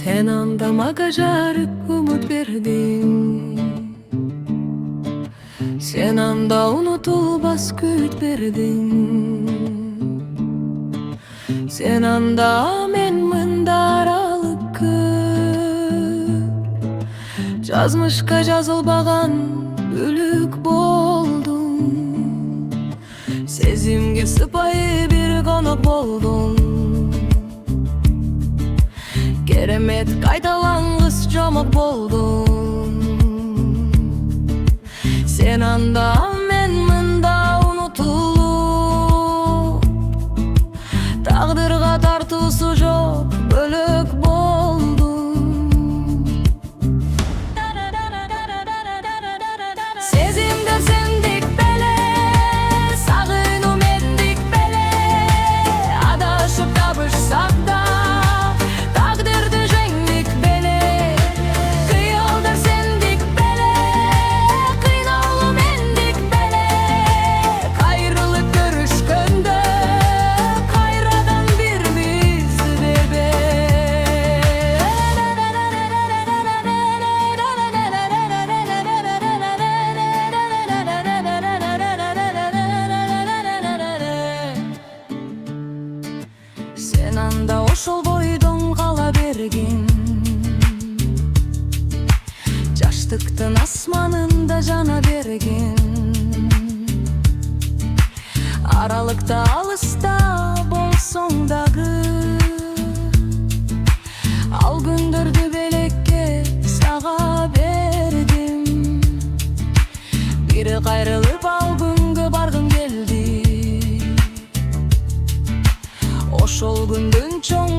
Sen andamaga jarık umut verdin. Sen anda unutulmaz köyt verdin. Sen anda men mında aralıkı жазмышка жазылбаган бүлүк болдум. Сезимге сыпайы бир конок болдум. Керемет кайталангыс жомок болдум. Sen anda men мында унутулуп, тагдырга тартуусу жок бөлөк болдум. Сезимдер сендик беле, сагынуу мендик беле, адашып табышсак да тагдырды жеңдик беле. Кыялдар сендик беле, кыйналуу мендик беле, кайрылып көрүшкөндө кайрадан бир биз бербе. Sen анда ошол бойдон кала бергин, жаштыктын асманында жана бергин. Аралыкта алыста болсоң дагы, ал күндөрдү белекке сага бердим. Бири кайрылып ал күнгө баргым келди. Ошол күндүн чоң